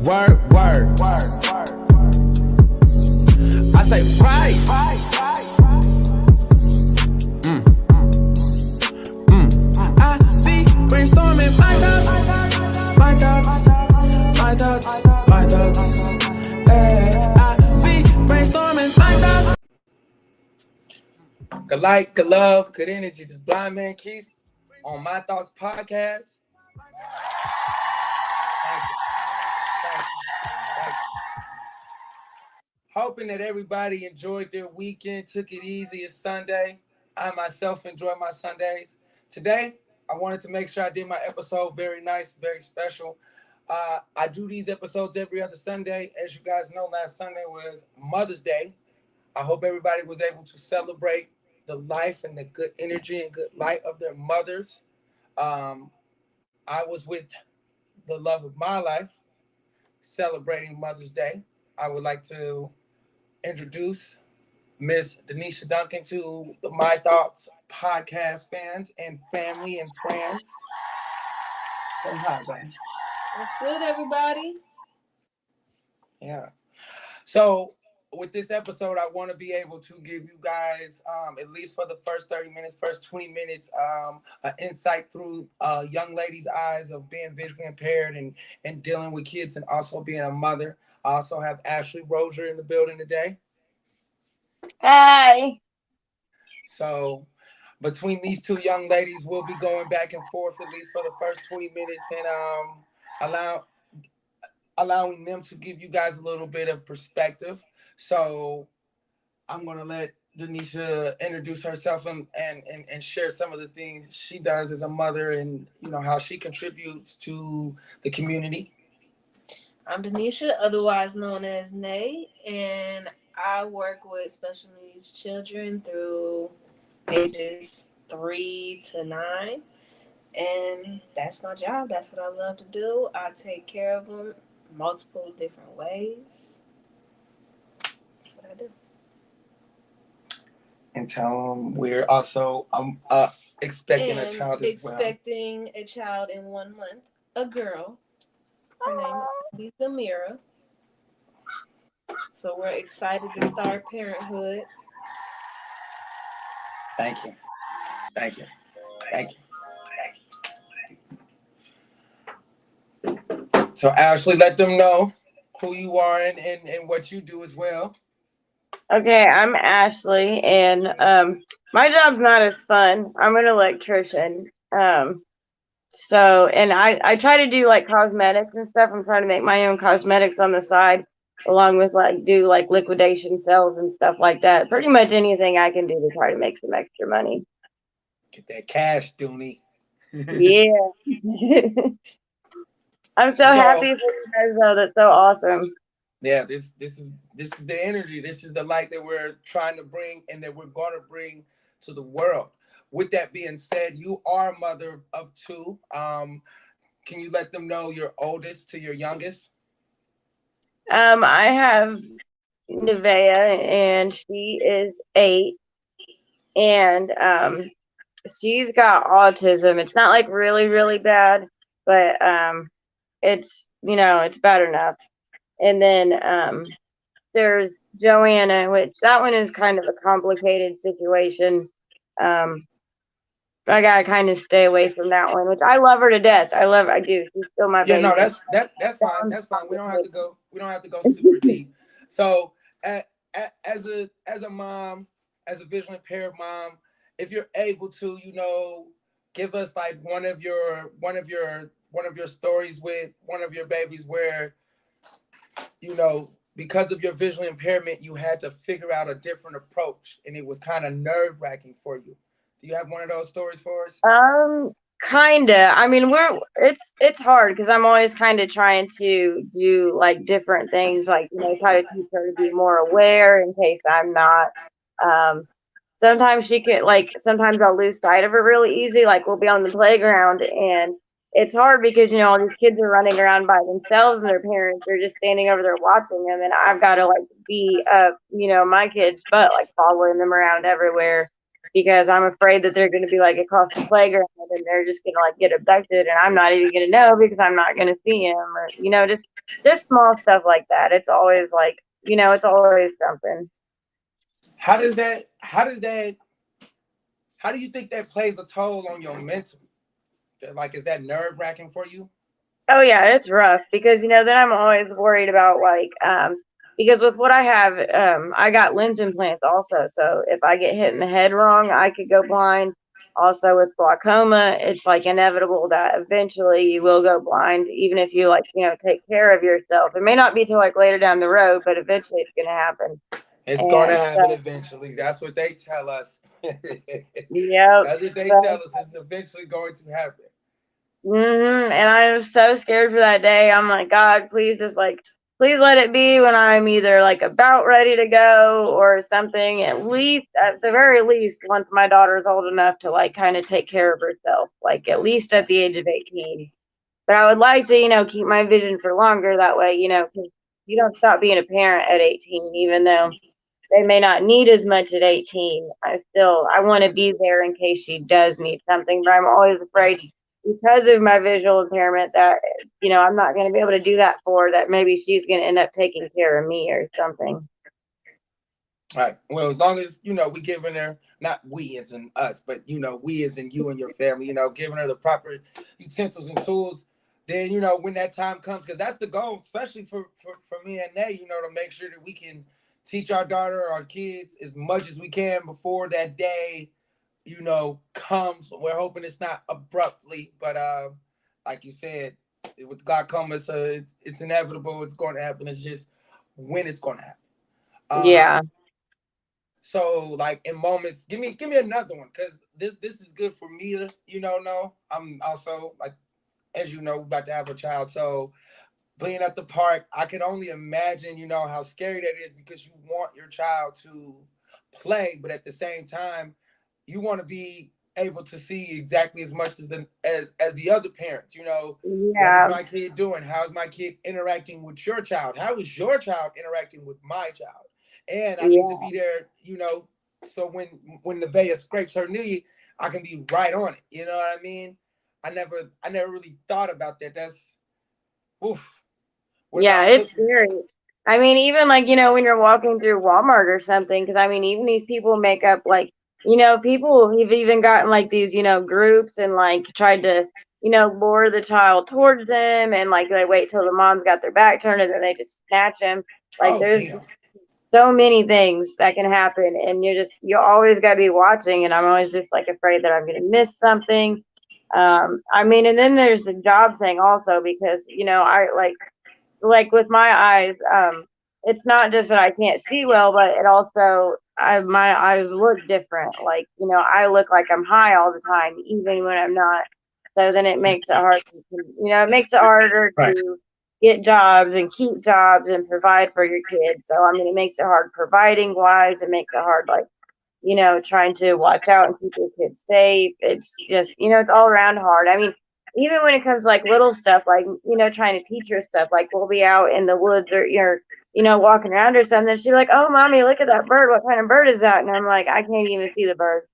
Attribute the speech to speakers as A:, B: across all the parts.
A: Word, word. I say right. I be brainstorming my thoughts. I be brainstorming my thoughts. Good light, good love, good energy. This Blind Man Keys on My Thoughts podcast. Thank you. Hoping that everybody enjoyed their weekend, took it easy. It's Sunday. I myself enjoy my Sundays. Today, I wanted to make sure I did my episode very nice, very special. I do these episodes every other Sunday. As you guys know, last Sunday was Mother's Day. I hope everybody was able to celebrate the life and the good energy and good light of their mothers. I was with the love of my life celebrating Mother's Day. I would like to introduce Miss Denisha Duncan to the My Thoughts podcast fans and family and friends. Say hi, babe.
B: What's good, everybody?
A: Yeah. So with this episode, I want to be able to give you guys, at least for the first 30 minutes, first 20 minutes, an insight through a young lady's eyes of being visually impaired and dealing with kids and also being a mother. I also have Ashley Rozier in the building today.
C: Hi.
A: So between these two young ladies, we'll be going back and forth at least for the first 20 minutes and allowing them to give you guys a little bit of perspective. So I'm going to let Denisha introduce herself and share some of the things she does as a mother and, you know, how she contributes to the community.
B: I'm Denisha, otherwise known as Nay, and I work with special needs children through ages 3 to 9. And that's my job. That's what I love to do. I take care of them multiple different ways. That's what I do.
A: And tell them we're also expecting a child as well.
B: Expecting a child in 1 month, a girl. Her name is Zamira. So we're excited to start parenthood.
A: Thank you. So Ashley, let them know who you are and what you do as well.
C: Okay, I'm Ashley, and my job's not as fun. I'm an electrician. And I try to do like cosmetics and stuff. I'm trying to make my own cosmetics on the side, along with do liquidation sales and stuff like that. Pretty much anything I can do to try to make some extra money.
A: Get that cash, Dooney.
C: Yeah. I'm so happy for you guys, though. That's so awesome.
A: Yeah, this is the energy. This is the light that we're trying to bring and that we're going to bring to the world. With that being said, you are a mother of 2. Can you let them know your oldest to your youngest?
C: I have Nevaeh, and she is 8, and she's got autism. It's not like really, really bad, but it's it's bad enough. And then there's Joanna, which that one is kind of a complicated situation. I gotta kind of stay away from that one, which I love her to death. I do. She's still my baby.
A: Yeah, no, that's fine. That's fine. We don't have to go super deep. So, as a mom, as a visually impaired mom, if you're able to, give us like one of your stories with one of your babies where, because of your visual impairment, you had to figure out a different approach, and it was kind of nerve-wracking for you. Do you have one of those stories for us?
C: Kinda. I mean, it's hard because I'm always kind of trying to do like different things, like try to teach her to be more aware in case I'm not. Sometimes sometimes I'll lose sight of her really easy. Like we'll be on the playground and it's hard because all these kids are running around by themselves and their parents are just standing over there watching them, and I've got to be my kids' butt, following them around everywhere. Because I'm afraid that they're going to be across the playground and they're just going to get abducted, and I'm not even going to know because I'm not going to see him, or just just small stuff like that. It's always like, it's always something.
A: How does that? How does that? How do you think that plays a toll on your mental? Like, is that nerve wracking for you?
C: Oh yeah, it's rough because then I'm always worried about like because with what I have, I got lens implants also. So if I get hit in the head wrong, I could go blind. Also with glaucoma, it's like inevitable that eventually you will go blind, even if you like, take care of yourself. It may not be till like later down the road, but eventually it's gonna happen.
A: It's going to
C: And
A: happen eventually. That's what they tell us.
C: yep.
A: That's what they
C: So,
A: tell us. It's eventually going to happen.
C: and I was so scared for that day. I'm like, God, please just like, please let it be when I'm either like about ready to go or something. At least, at the very least, once my daughter's old enough to like kind of take care of herself, like at least at the age of 18. But I would like to, keep my vision for longer. That way, 'cause you don't stop being a parent at 18, even though they may not need as much at 18. I want to be there in case she does need something, but I'm always afraid because of my visual impairment that, I'm not going to be able to do that for her, that maybe she's going to end up taking care of me or something.
A: All right. Well, as long as we giving her, not we as in us, but we as in you and your family, giving her the proper utensils and tools, then when that time comes, because that's the goal, especially for me and Nay, to make sure that we can teach our daughter, our kids, as much as we can before that day, comes. We're hoping it's not abruptly, but like you said, with glaucoma, it's inevitable. It's going to happen. It's just when it's going to happen.
C: Yeah.
A: So like in moments, give me another one, because this is good for me to know. I'm also, like, as about to have a child, so being at the park, I can only imagine how scary that is, because you want your child to play, but at the same time, you want to be able to see exactly as much as the other parents. What is
C: Yeah.
A: my kid doing? How's my kid interacting with your child? How is your child interacting with my child? And I need to
C: Yeah.
A: be there, so when Nevaeh scrapes her knee, I can be right on it. You know what I mean? I never really thought about that. That's oof. What
C: Yeah,
A: about
C: it's
A: cooking?
C: scary. I mean, even like, when you're walking through Walmart or something, because I mean, even these people make up like, people have even gotten like these, groups and like tried to, lure the child towards them, and like they wait till the mom's got their back turned and then they just snatch him. Like
A: Oh,
C: there's
A: damn.
C: so many things that can happen, and you always got to be watching, and I'm always just like afraid that I'm going to miss something. I mean, and then there's the job thing also, because, I like with my eyes, it's not just that I can't see well, but it also my eyes look different. Like, I look like I'm high all the time, even when I'm not. So then it makes it hard it makes it harder
A: Right.
C: to get jobs and keep jobs and provide for your kids. So I mean, it makes it hard providing wise. It makes it hard, like, trying to watch out and keep your kids safe. It's just, it's all around hard. I mean, even when it comes to like little stuff, like, trying to teach her stuff, like we'll be out in the woods or you're, walking around or something. She's like, "Oh, mommy, look at that bird. What kind of bird is that?" And I'm like, "I can't even see the bird."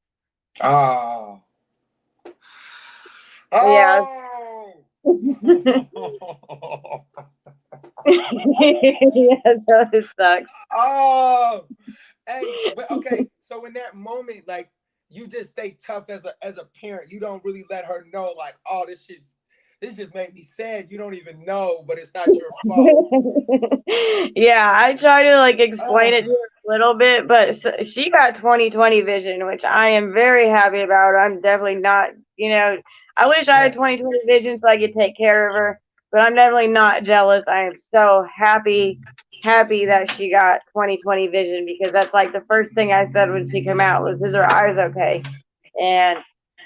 A: Oh.
C: Yeah.
A: Oh.
C: Yeah, so it sucks.
A: Oh. Hey, but okay. So in that moment, like, you just stay tough as a parent. You don't really let her know, like, oh, this just made me sad. You don't even know, but it's not your fault.
C: Yeah, I try to like explain it to
A: Oh,
C: her a little bit, but she got 20/20 vision, which I am very happy about. I'm definitely not, I wish I had
A: yeah.
C: 20/20 vision so I could take care of her, but I'm definitely not jealous. I am so happy that she got 20/20 vision, because that's like the first thing I said when she came out was, "Is her eyes okay?" And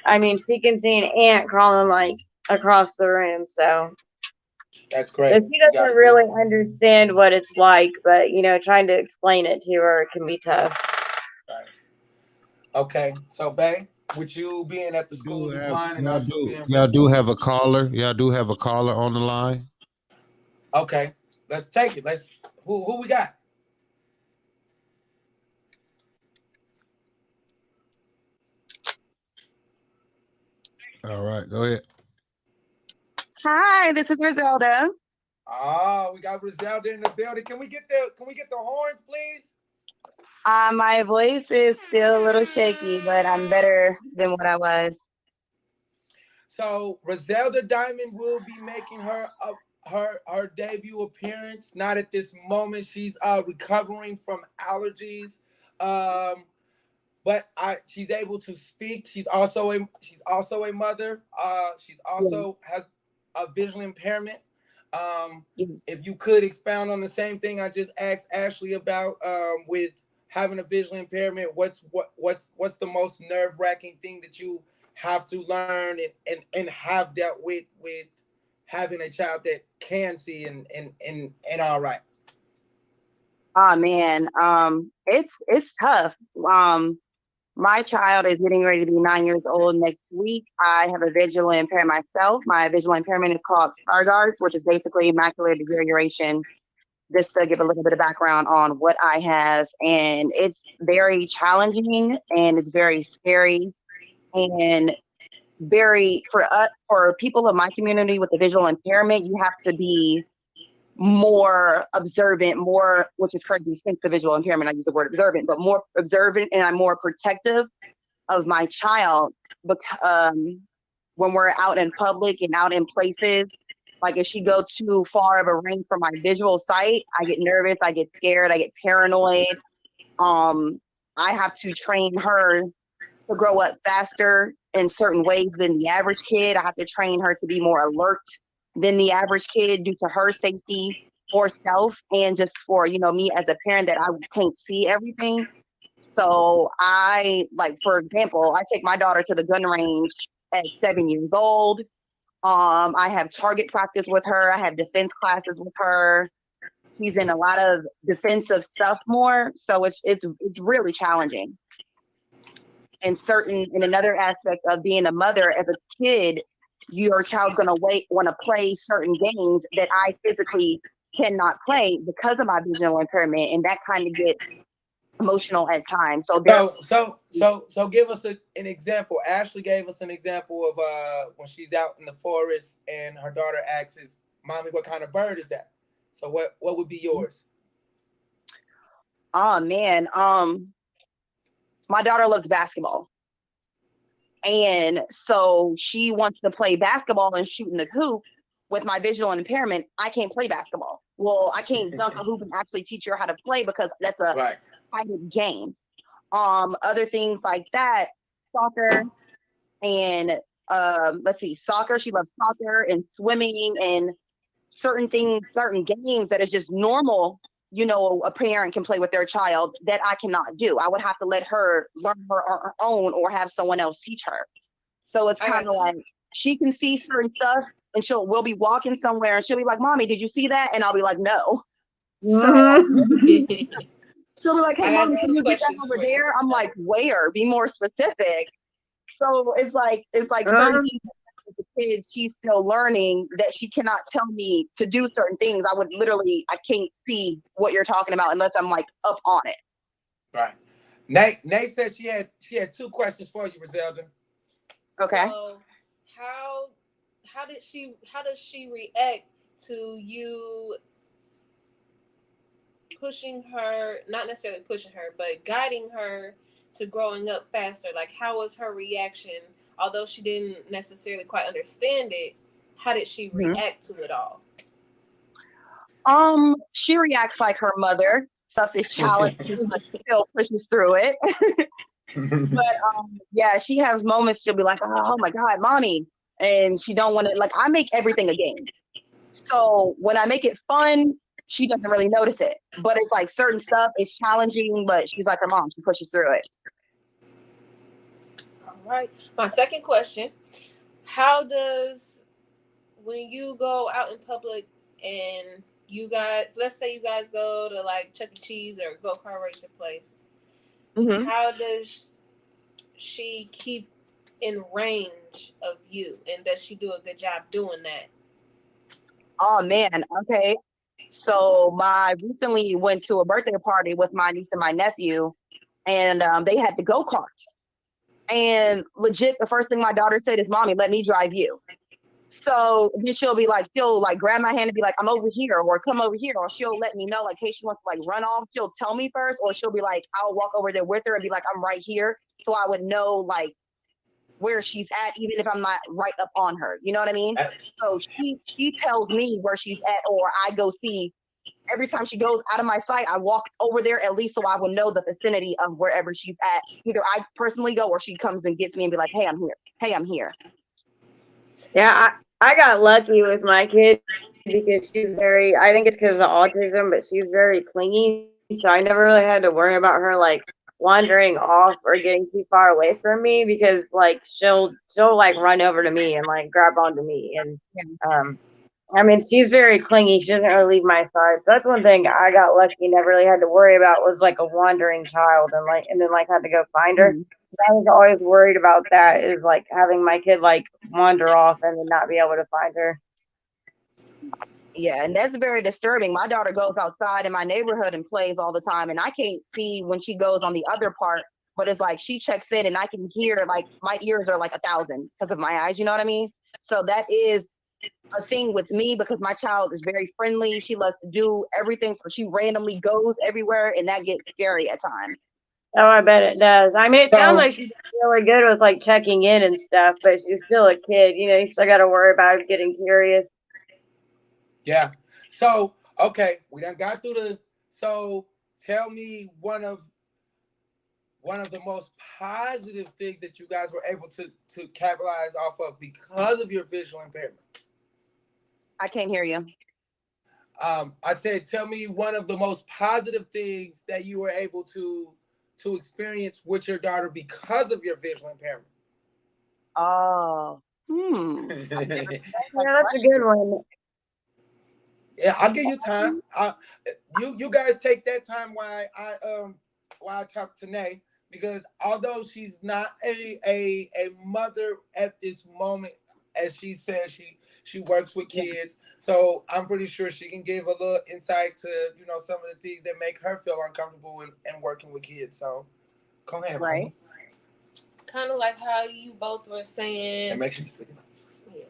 C: I mean, she can see an ant crawling like across the room, so.
A: That's
C: So
A: great.
C: she
A: You got
C: doesn't
A: a good
C: really
A: one.
C: understand what it's like, but trying to explain it to her can be tough.
A: Right. Okay. So, Bay, with you being at the
D: Do
A: school of the
D: have
A: blind and also being
D: y'all do have a caller. Y'all do have a caller on the line.
A: okay, let's take it. Let's who we got?
D: All right, go ahead.
E: Hi, this is Griselda.
A: Oh, we got Griselda in the building. Can we get the horns, please?
E: My voice is still a little shaky, but I'm better than what I was.
A: So Griselda Diamond will be making her debut appearance. Not at this moment. She's recovering from allergies. But she's able to speak. She's also a mother. She's also has a visual impairment. If you could expound on the same thing I just asked Ashley about, with having a visual impairment, what's the most nerve-wracking thing that you have to learn and have dealt with having a child that can see and all right?
E: Oh man, it's tough. My child is getting ready to be 9 years old next week. I have a visual impairment myself. My visual impairment is called Stargardt's, which is basically macular deterioration. Just to give a little bit of background on what I have, and it's very challenging and it's very scary and for people of my community with the visual impairment, you have to be more observant, which is crazy since the visual impairment, I use the word observant, but more observant, and I'm more protective of my child because when we're out in public and out in places, like if she go too far of a range from my visual sight, I get nervous, I get scared, I get paranoid. I have to train her to grow up faster in certain ways than the average kid. I have to train her to be more alert than the average kid due to her safety for self and just for, me as a parent that I can't see everything. So for example, I take my daughter to the gun range at 7 years old. I have target practice with her. I have defense classes with her. She's in a lot of defensive stuff more. So it's really challenging. And in another aspect of being a mother, as a kid, your child's going to want to play certain games that I physically cannot play because of my visual impairment, and that kind of gets emotional at times. So
A: give us an example. Ashley gave us an example of when she's out in the forest and her daughter asks, "Mommy, what kind of bird is that?" So what would be yours?
E: Oh man, my daughter loves basketball. And so she wants to play basketball and shoot in the hoop. With my visual impairment, I can't play basketball. Well, I can't dunk a hoop and actually teach her how to play because that's a fighting game. Other things like that, soccer and soccer. She loves soccer and swimming and certain things, certain games that is just normal. A parent can play with their child that I cannot do. I would have to let her learn her on her own or have someone else teach her. So it's kind of like she can see certain stuff and we'll be walking somewhere and she'll be like, "Mommy, did you see that?" And I'll be like, "No." So she'll be like, "Hey, Mommy, can you get that over there?" I'm like, "Where? Be more specific." So it's like certain things with the kids, she's still learning that she cannot tell me to do certain things. I can't see what you're talking about unless I'm like up on it.
A: Right. Nate said she had two questions for you, Griselda.
E: Okay.
B: So how does she react to you pushing her, not necessarily pushing her, but guiding her to growing up faster? Like, how was her reaction? Although she didn't necessarily quite understand it, how did she react to it all?
E: She reacts like her mother. Stuff is challenging, but still pushes through it. But yeah, she has moments she'll be like, "Oh my God, Mommy," and she don't want to. Like, I make everything a game, so when I make it fun, she doesn't really notice it. But it's like certain stuff is challenging, but she's like her mom. She pushes through it.
B: All right. My second question: how does, when you go out in public and you guys, let's say you guys go to like Chuck E. Cheese or go-kart racing place, how does she keep in range of you, and does she do a good job doing that?
E: Oh man, okay. So I recently went to a birthday party with my niece and my nephew, and they had the go-karts. And legit, the first thing my daughter said is, "Mommy, let me drive you." So then she'll grab my hand and be like, I'm over here, or come over here, or she'll let me know, like, hey, she wants to like run off. She'll tell me first, or she'll be like, I'll walk over there with her and be like, I'm right here. So I would know like where she's at, even if I'm not right up on her. You know what I mean? So she tells me where she's at, or I go see. Every time she goes out of my sight, I walk over there at least so I will know the vicinity of wherever she's at. Either I personally go or she comes and gets me and be like, hey, I'm here. Hey, I'm here.
C: Yeah, I got lucky with my kid because she's very, I think it's because of autism, but she's very clingy. So I never really had to worry about her like wandering off or getting too far away from me because like she'll like run over to me and like grab onto me. And I mean, she's very clingy. She doesn't really leave my side. So that's one thing I got lucky, never really had to worry about was like a wandering child and then like had to go find her. I was always worried about that, is like having my kid like wander off and then not be able to find her.
E: Yeah, and that's very disturbing. My daughter goes outside in my neighborhood and plays all the time, and I can't see when she goes on the other part, but it's like she checks in and I can hear, like, my ears are like 1,000 because of my eyes, you know what I mean? So that is a thing with me because my child is very friendly. She loves to do everything, so she randomly goes everywhere, and that gets scary at times.
C: Oh, I bet it does. I mean, it
A: So-
C: sounds like she's really good with like checking in and stuff, but she's still a kid. You know, you still got to worry about getting curious.
A: Yeah. So, okay, we done got through so tell me one of the most positive things that you guys were able to capitalize off of because of your visual impairment.
E: I can't hear you.
A: I said, tell me one of the most positive things that you were able to experience with your daughter because of your visual impairment.
E: Oh,
C: Yeah, that's a good one.
A: Yeah, I'll give you time. You guys take that time while I talk to Nay, because although she's not a mother at this moment, as she says, she works with kids, so I'm pretty sure she can give a little insight to some of the things that make her feel uncomfortable in working with kids. So go ahead,
E: right.
B: Kind of like how you both were saying.
A: And make sure you speak.
B: Yeah.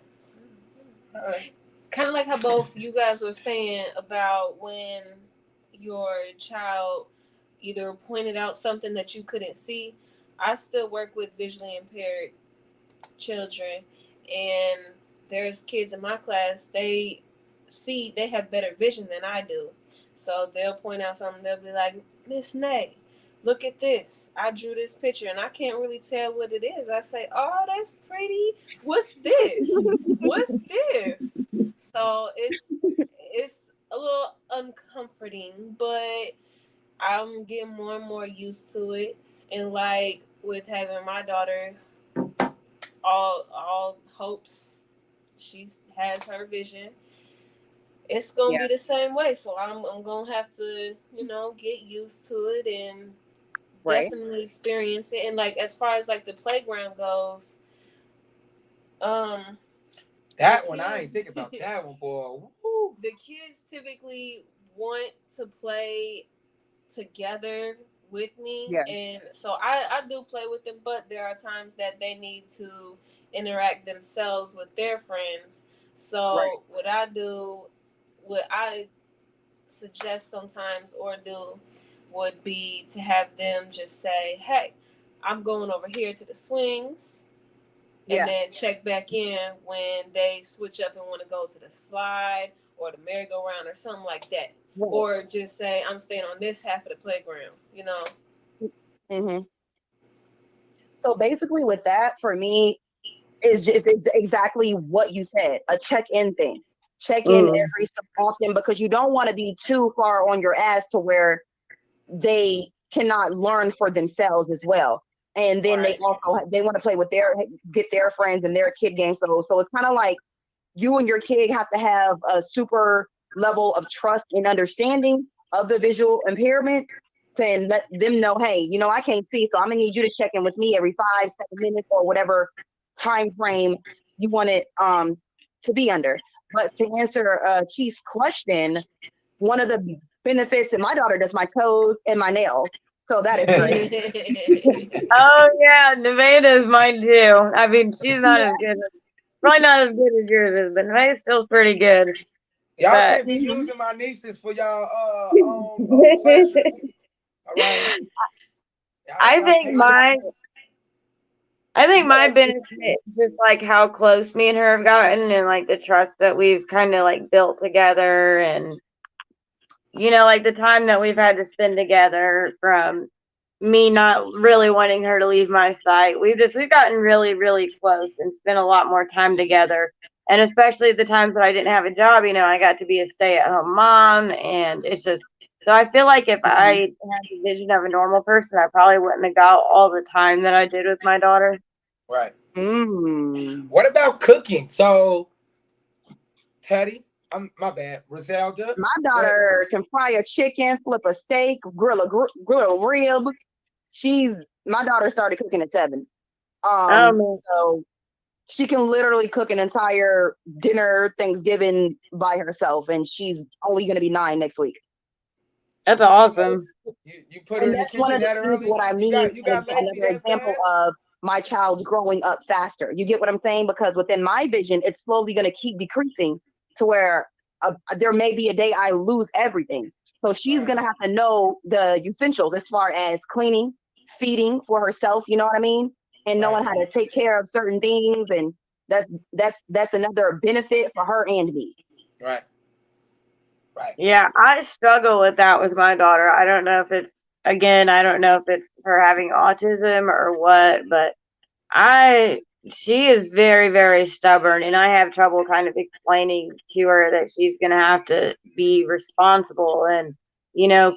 B: All right. Kind of like how both you guys were saying about when your child either pointed out something that you couldn't see. I still work with visually impaired children, and there's kids in my class, they have better vision than I do. So they'll point out something, they'll be like, Miss Nay, look at this. I drew this picture and I can't really tell what it is. I say, oh, that's pretty. What's this? What's this? So it's a little uncomforting, but I'm getting more and more used to it. And like with having my daughter, all hopes she has her vision. It's gonna be the same way. So I'm gonna have to, get used to it and definitely experience it. And like as far as like the playground goes,
A: that one I ain't think about that one, boy. Woo.
B: The kids typically want to play together with me, and so I do play with them, but there are times that they need to interact themselves with their friends. So what I suggest sometimes or do would be to have them just say, hey, I'm going over here to the swings, and then check back in when they switch up and want to go to the slide or the merry-go-round or something like that. Right. Or just say, I'm staying on this half of the playground,
E: Mm-hmm. So basically with that, for me, is exactly what you said, a check-in thing. Check in every so often, because you don't want to be too far on your ass to where they cannot learn for themselves as well. And then they want to play with get their friends and their kid games. So it's kind of like you and your kid have to have a super level of trust and understanding of the visual impairment to let them know, hey, I can't see, so I'm gonna need you to check in with me every 5-7 minutes or whatever time frame you want it to be under. But to answer Keith's question, one of the benefits, and my daughter does my toes and my nails, so that is great.
C: Oh yeah, Nevada is mine too. I mean, she's not as good Probably not as good as yours is, but Nevaeh's still pretty good.
A: Y'all
C: But
A: can't be using my nieces for y'all own pleasures. All right.
C: I
A: Y'all
C: think
A: can't-
C: my benefit is just like how close me and her have gotten, and like the trust that we've kind of like built together, and like the time that we've had to spend together, from me not really wanting her to leave my side. We've gotten really, really close and spent a lot more time together. And especially the times that I didn't have a job, I got to be a stay-at-home mom, and it's just so I feel like if I had the vision of a normal person, I probably wouldn't have got all the time that I did with my daughter.
A: Right.
E: Mm.
A: What about cooking? So, Teddy, my bad. Roselda.
E: My daughter can fry a chicken, flip a steak, grill a rib. My daughter started cooking at 7.
C: Man.
E: So she can literally cook an entire dinner Thanksgiving by herself, and she's only going to be 9 next week.
C: That's awesome.
A: You put her in the
E: That's one
A: kitchen
E: of the
A: that
E: things
A: early.
E: what I mean.
A: You got lazy
E: another
A: that
E: example
A: fast?
E: of my child growing up faster. You get what I'm saying? Because within my vision, it's slowly going to keep decreasing to where there may be a day I lose everything. So she's going to have to know the essentials as far as cleaning, feeding for herself. You know what I mean? And knowing how to take care of certain things, and that's another benefit for her and me.
A: Right. Right.
C: Yeah, I struggle with that with my daughter. I don't know if it's her having autism or what, but she is very, very stubborn, and I have trouble kind of explaining to her that she's going to have to be responsible and,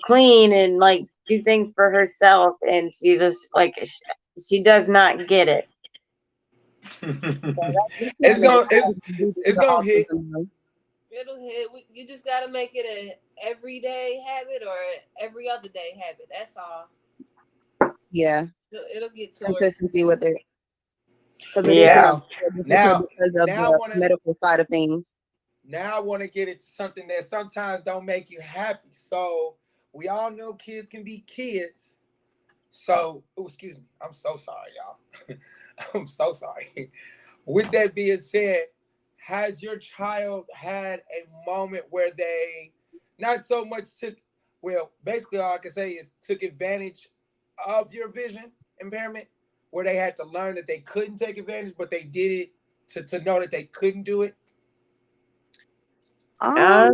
C: clean and like do things for herself. And she just like, she does not get it.
A: It's gonna hit.
B: It'll hit. You just gotta make it an everyday habit or every other day habit. That's all.
E: Yeah,
B: It'll get to
E: consistency with it.
C: Yeah.
A: Now,
E: because of the medical side of things.
A: Now I want to get into something that sometimes don't make you happy. So we all know kids can be kids. So, excuse me. I'm so sorry, y'all. I'm so sorry. With that being said, has your child had a moment where they not so much basically all I can say is took advantage of your vision impairment, where they had to learn that they couldn't take advantage, but they did it to know that they couldn't do it? I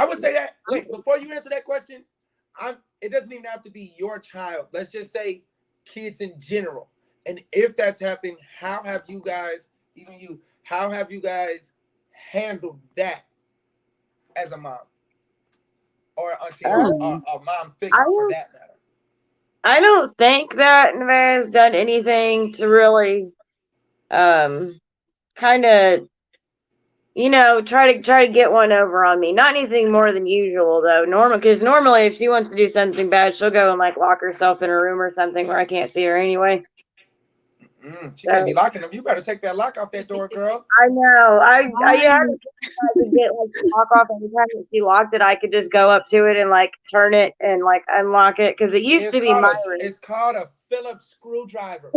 A: would say that. Wait, before you answer that question, it doesn't even have to be your child. Let's just say kids in general. And if that's happened, how have you guys, handled that as a mom or auntie or a mom figure for that matter?
C: I don't think that Nevaeh has done anything to really kind of try to get one over on me. Not anything more than usual though. Because normally if she wants to do something bad, she'll go and like lock herself in a room or something where I can't see her anyway.
A: She can't be locking them. You better take that lock off that door, girl.
C: I know. I had to get like the lock off every time that she locked it. I could just go up to it and like turn it and like unlock it, because it used to be my room.
A: It's called a Phillips screwdriver.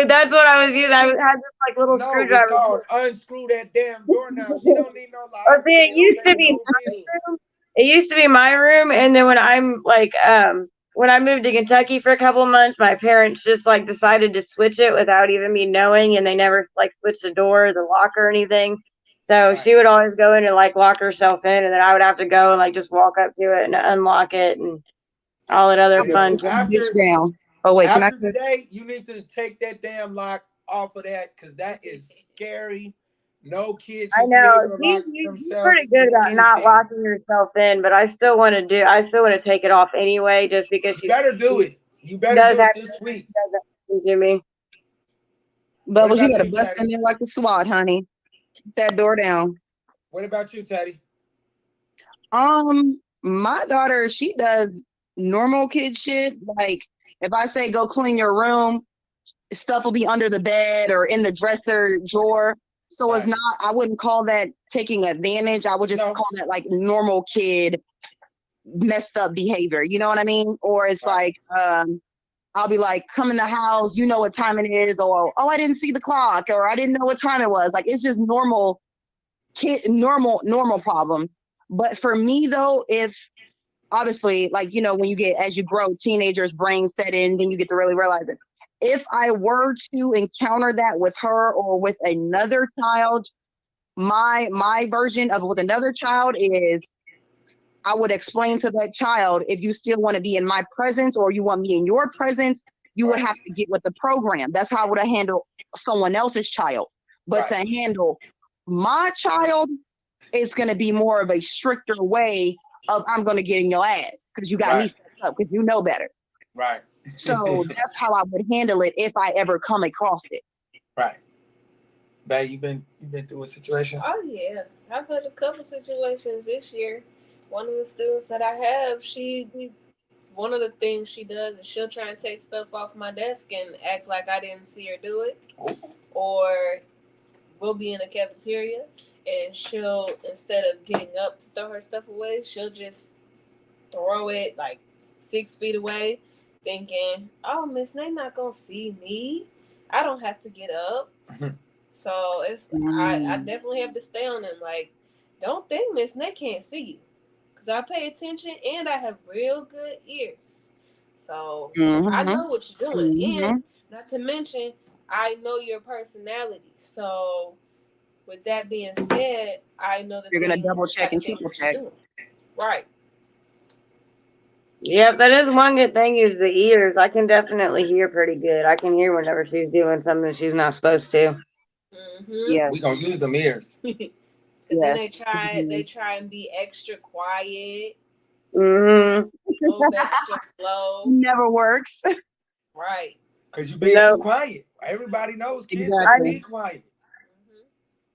C: That's what I was using. I had this like little screwdriver.
A: It's called unscrew that damn door now. She don't need no lock.
C: Or see, it used to be my room. It used to be my room, and then when I'm like when I moved to Kentucky for a couple of months, my parents just like decided to switch it without even me knowing, and they never like switched the door, the lock, or anything. So she would always go in and like lock herself in, and then I would have to go and like just walk up to it and unlock it and all that other fun.
A: After today, you need to take that damn lock off of that, because that is scary. No kid should be able to lock themselves.
C: She's pretty good about not locking herself in, but I still want to take it off anyway, just because
A: you better do it. You better do it this week.
C: Jimmy.
E: Bubbles, you gotta bust in there like the SWAT, honey. Keep that door down.
A: What about you, Teddy?
E: My daughter, she does normal kid shit. Like if I say go clean your room, stuff will be under the bed or in the dresser drawer. So it's not, I wouldn't call that taking advantage. I would just call that like normal kid messed up behavior. You know what I mean? Or it's like, I'll be like, come in the house, you know what time it is, or oh, I didn't see the clock, or I didn't know what time it was. Like it's just normal normal problems. But for me though, if obviously, like, you know, when you get, as you grow, teenagers brain set in, then you get to really realize it. If I were to encounter that with her or with another child, my version of with another child is I would explain to that child, if you still want to be in my presence or you want me in your presence, you would have to get with the program. That's how I would have handled someone else's child. But to handle my child, it's going to be more of a stricter way of I'm going to get in your ass because you got me fucked up because you know better.
A: Right.
E: So that's how I would handle it if I ever come across it.
A: Right. Babe, you been through a situation?
B: Oh yeah, I've had a couple situations this year. One of the students that I have, one of the things she does is she'll try and take stuff off my desk and act like I didn't see her do it. Or we'll be in a cafeteria and she'll, instead of getting up to throw her stuff away, she'll just throw it like 6 feet away, thinking, oh, Miss Nay not gonna see me. I don't have to get up. So it's I definitely have to stay on them. Like, don't think Miss Nay can't see you. Because I pay attention and I have real good ears. So I know what you're doing. And not to mention, I know your personality. So with that being said, I know that
E: you're going to double check and triple check.
B: Right.
C: Yep, that is one good thing is the ears. I can definitely hear pretty good. I can hear whenever she's doing something she's not supposed to.
E: Yeah,
A: we gonna use them ears.
B: Because then they try and be extra quiet,
C: Mm-hmm.
B: move extra slow.
E: Never works.
B: Right.
A: Because you being too quiet. Everybody knows kids are be quiet.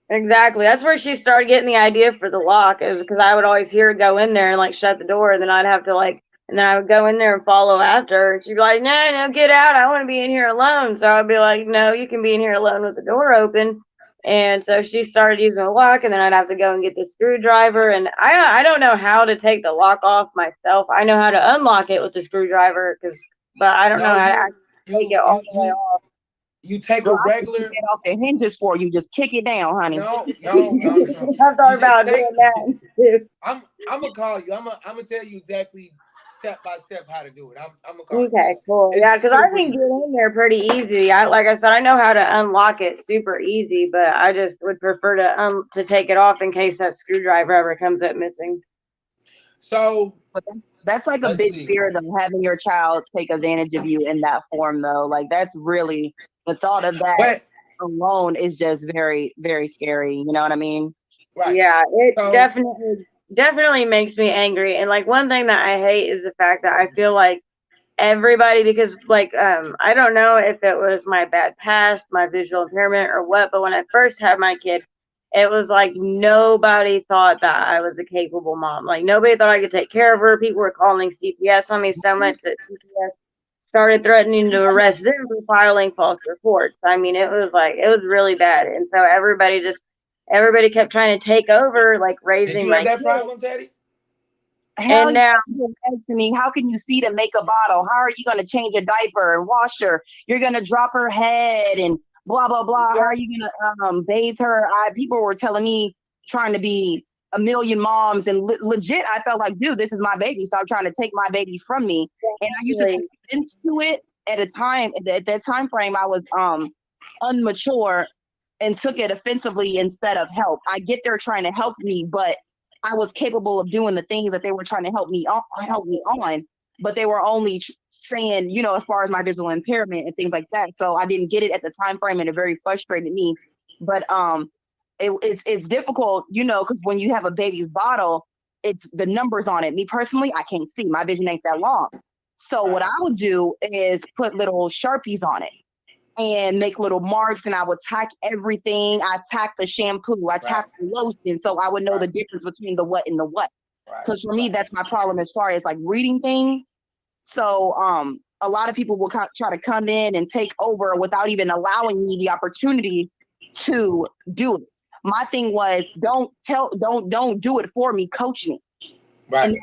C: Exactly. That's where she started getting the idea for the lock, is because I would always hear her go in there and like shut the door, and then I'd have to and then I would go in there and follow after her. And she'd be like, no, get out. I want to be in here alone. So I'd be like, no, you can be in here alone with the door open. And so she started using the lock, and then I'd have to go and get the screwdriver. And I don't know how to take the lock off myself. I know how to unlock it with the screwdriver, but I don't know how to take it all the way off.
A: You take a regular.
E: Get off the hinges for you. Just kick it down, honey.
A: No.
C: I thought about doing that too.
A: I'm gonna call you. I'm gonna tell you exactly step by step how to do it. I'm gonna call you.
C: Okay, cool. Yeah, because I can get in there pretty easy. Like I said, I know how to unlock it super easy, but I just would prefer to take it off in case that screwdriver ever comes up missing.
A: So
E: that's like a big fear though, having your child take advantage of you in that form though. Like that's really, the thought of that alone is just very, very scary. You know what I mean?
A: Right.
C: Yeah, it definitely makes me angry. And like one thing that I hate is the fact that I feel like everybody, because like I don't know if it was my bad past, my visual impairment or what, but when I first had my kid, it was like nobody thought that I was a capable mom. Like nobody thought I could take care of her. People were calling CPS on me so much that CPS started threatening to arrest them for filing false reports. I mean, it was really bad. And so everybody kept trying to take over, like raising
A: Did you
C: my
A: have that
C: kid.
A: problem, Teddy?
E: And now asking me, how can you see to make a bottle? How are you going to change a diaper and wash her? You're going to drop her head and blah, blah, blah. How are you going to bathe her? People were telling me, trying to be a million moms, and legit, I felt like, dude, this is my baby. Stop trying to take my baby from me. And I used to take offense to it at that time frame. I was unmature and took it offensively instead of help. I get they're trying to help me, but I was capable of doing the things that they were trying to help me on, but they were only saying, you know, as far as my visual impairment and things like that. So I didn't get it at the time frame, and it very frustrated me. But it's difficult, you know, because when you have a baby's bottle, it's the numbers on it. Me personally, I can't see. My vision ain't that long. So what I would do is put little Sharpies on it and make little marks, and I would tack everything. I tack the shampoo, I tack the lotion, so I would know the difference between the what and the what. Because for me, that's my problem as far as like reading things. So a lot of people will try to come in and take over without even allowing me the opportunity to do it. My thing was, don't do it for me, coach me.
A: Right.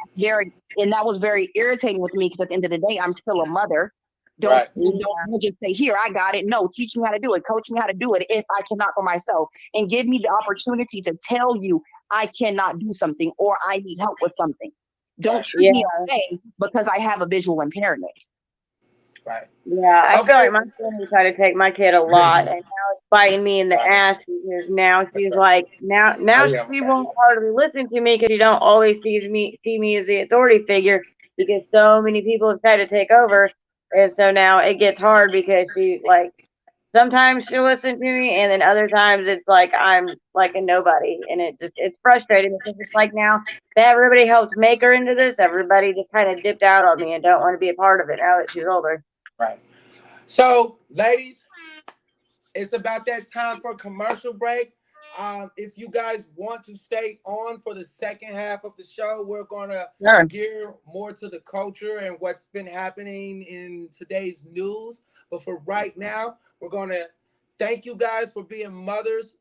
E: And that was very irritating with me, because at the end of the day, I'm still a mother. Don't,
C: Right.
E: don't just say, here, I got it. No, teach me how to do it. Coach me how to do it if I cannot for myself. And give me the opportunity to tell you I cannot do something or I need help with something. Don't treat me away because I have a visual impairment.
A: Right.
C: Yeah, I feel
A: Okay.
C: like my family tried to take my kid a lot, and now it's biting me in the ass because now she's like, now she won't hardly listen to me because she don't always see me as the authority figure because so many people have tried to take over, and so now it gets hard because she like sometimes she'll listen to me, and then other times it's like I'm like a nobody, and it's frustrating because it's like now that everybody helped make her into this, everybody just kind of dipped out on me and don't want to be a part of it now that she's older.
A: Right. So, ladies, it's about that time for a commercial break. If you guys want to stay on for the second half of the show, we're going to gear more to the culture and what's been happening in today's news. But for right now, we're going to thank you guys for being mothers,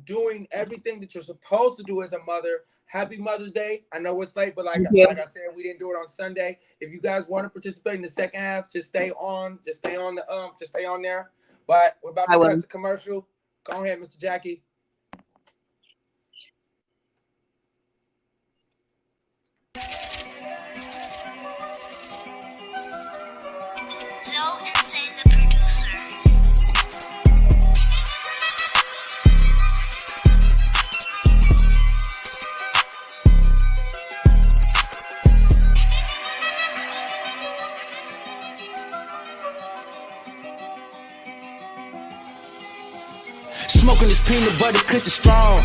A: doing everything that you're supposed to do as a mother. Happy Mother's Day. I know it's late, but like I said, we didn't do it on Sunday. If you guys want to participate in the second half, just stay on. Just stay on there. But we're about to cut to commercial. Go ahead, Mr. Jackie.
F: Insane the producer.
G: Smoking this peanut butter cushion strong.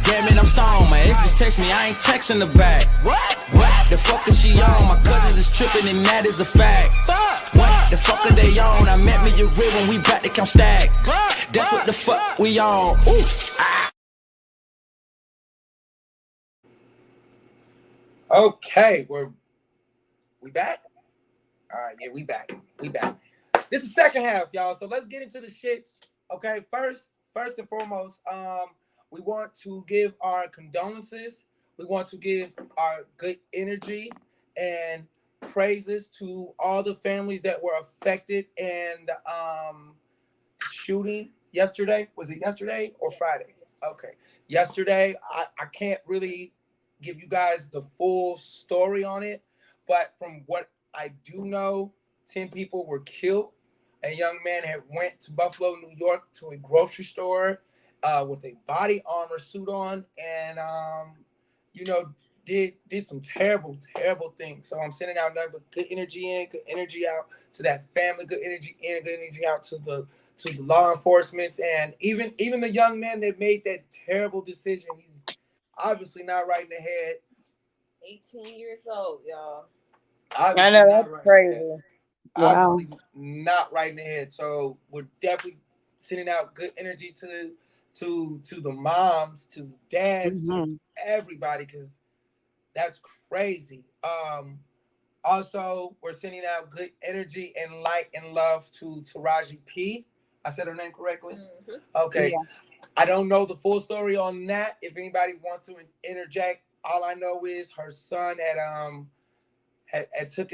G: Damn it, I'm stoned. My ex just text me, I ain't texting her back. What the fuck is she on? My cousins is tripping and that is a fact. What the fuck are they on? I met me a real when we back to count stacks. That's what the fuck we on. Ooh.
A: Okay, we back? All right, yeah, we back. This is the second half, y'all. So let's get into the shits. Okay, first and foremost, we want to give our condolences. We want to give our good energy and praises to all the families that were affected in the shooting yesterday. Was it yesterday or Friday? Okay, yesterday. I can't really give you guys the full story on it, but from what I do know, 10 people were killed. A young man had went to Buffalo, New York to a grocery store with a body armor suit on and, did some terrible, terrible things. So I'm sending out nothing but good energy in, good energy out to that family, good energy in, good energy out to the law enforcement. And even the young man that made that terrible decision, he's obviously not right in the head.
B: 18 years old, y'all.
A: Obviously
C: I know, that's crazy.
A: Obviously not right in the head. So we're definitely sending out good energy to the moms, to the dads, to everybody, because that's crazy. Also, we're sending out good energy and light and love to Taraji P. I said her name correctly? Mm-hmm. Okay. Yeah. I don't know the full story on that. If anybody wants to interject, all I know is her son took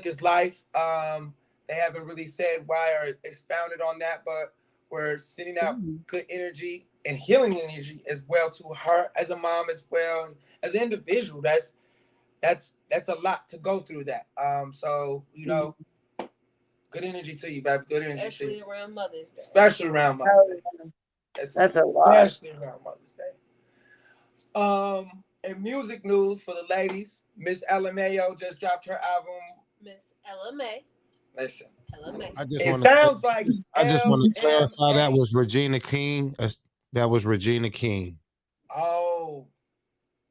A: his life. They haven't really said why or expounded on that, but we're sending out good energy and healing energy as well to her as a mom, as well as an individual. That's a lot to go through that. So good energy to you, baby. Good energy,
B: especially around Mother's Day.
A: Especially around Mother's Day.
C: That's a lot.
A: Especially around Mother's Day. In music news for the ladies, Miss LMAO just dropped her album.
B: Miss LMA.
A: Listen.
B: LMA.
D: I just want to clarify that was Regina King. That was Regina King.
A: Oh,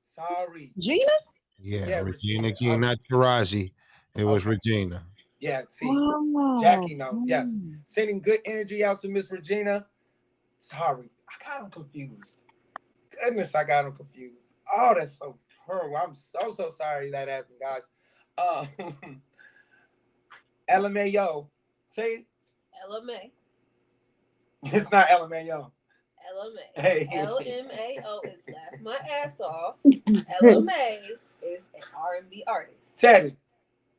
A: sorry.
E: Gina?
D: Yeah, Regina King, not Taraji. It was Regina.
A: Yeah, see, Jackie knows. Yes, sending good energy out to Miss Regina. Sorry, I got them confused. Goodness, I got them confused. Oh, that's so terrible. I'm so sorry that happened, guys. LMAO. Say
B: LMA.
A: It's not LMAO.
B: LMA.
A: Hey.
B: LMAO is Laugh My Ass Off. LMA is an R&B artist.
A: Teddy.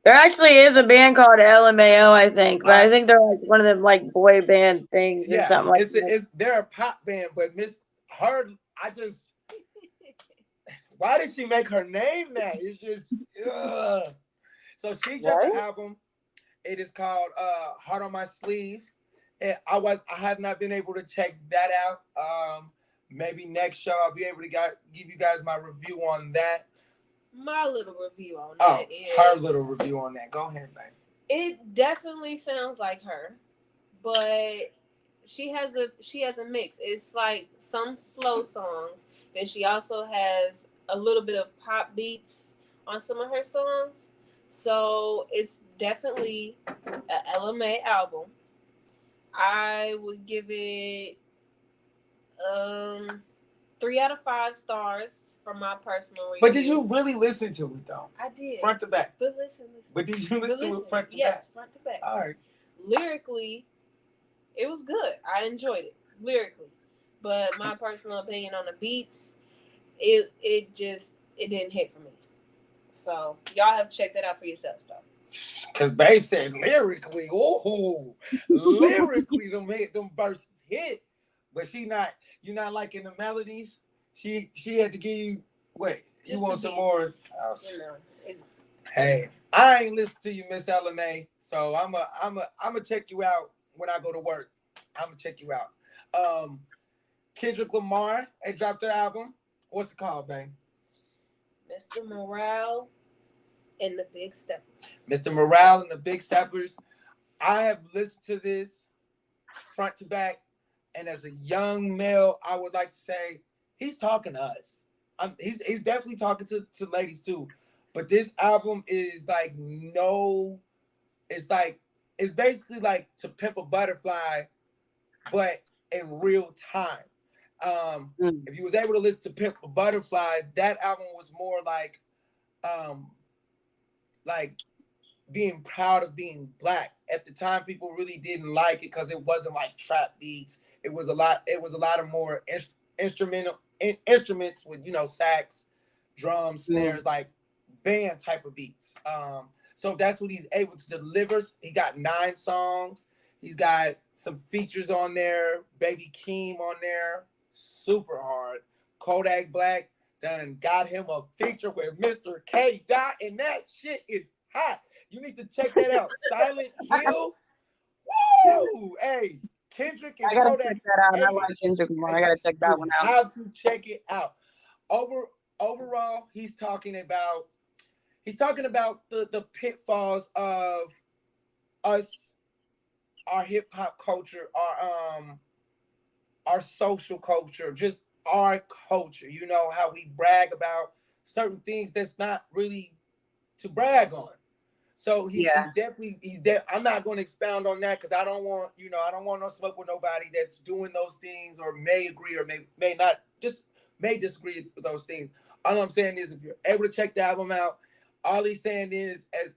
C: There actually is a band called LMAO, I think, but I
A: Uh,
C: think they're like one of them like boy band things or
A: yeah,
C: something like that.
A: it's they're a pop band, but Miss her, I just why did she make her name that? It's just ugh. So she dropped
E: Right?
A: the album. It is called Heart on My Sleeve. And I have not been able to check that out. Maybe next show I'll be able to give you guys my review on that.
B: My little review on
A: Oh,
B: that is
A: her little review on that. Go ahead, man.
B: it definitely sounds like her, but she has a mix. It's like some slow songs. Then she also has a little bit of pop beats on some of her songs. So it's definitely a LMA album. I would give it 3 out of 5 stars from my personal review.
A: But did you really listen to it though?
B: I did.
A: Front to back.
B: But listen.
A: But did you listen to it front to back?
B: Yes, front to back.
A: All right.
B: Lyrically, it was good. I enjoyed it lyrically, but my personal opinion on the beats, it didn't hit for me. So y'all have to check that out for yourselves, though.
A: Cause Bae said lyrically, ooh, lyrically them verses hit, but you're not liking the melodies. She had to give you wait.
B: Just
A: you want
B: the
A: some more?
B: beats,
A: Oh,
B: you know, it's,
A: hey, I ain't listen to you, Miss LMA. So I'm check you out when I go to work. I'm gonna check you out. Kendrick Lamar had dropped their album. What's it called, bang?
B: Mr. Morale and the Big Steppers.
A: Mr. Morale and the Big Steppers. I have listened to this front to back, and as a young male, I would like to say he's talking to us. He's definitely talking to ladies too. But this album is like it's basically like To Pimp a Butterfly, but in real time. If you was able to listen to Pimp a Butterfly, that album was more like being proud of being black. At the time, people really didn't like it because it wasn't like trap beats. It was a lot of more instruments with sax, drums, snares, like band type of beats. So that's what he's able to deliver. He got 9 songs. He's got some features on there. Baby Keem on there. Super hard. Kodak Black done got him a feature with Mr. K. Dot, and that shit is hot. You need to check that out. Silent Hill. Woo! Hey, Kendrick and
E: I gotta
A: Kodak.
E: check that out.
A: Hey,
E: I like Kendrick Lamar. I gotta check that one out.
A: You have to check it out. Overall, he's talking about the pitfalls of us, our hip hop culture, our social culture, just our culture. You know how we brag about certain things that's not really to brag on. So he's definitely I'm not going to expound on that because I don't want no smoke with nobody that's doing those things or may agree or may not, just may disagree with those things. All I'm saying is if you're able to check the album out, all he's saying is as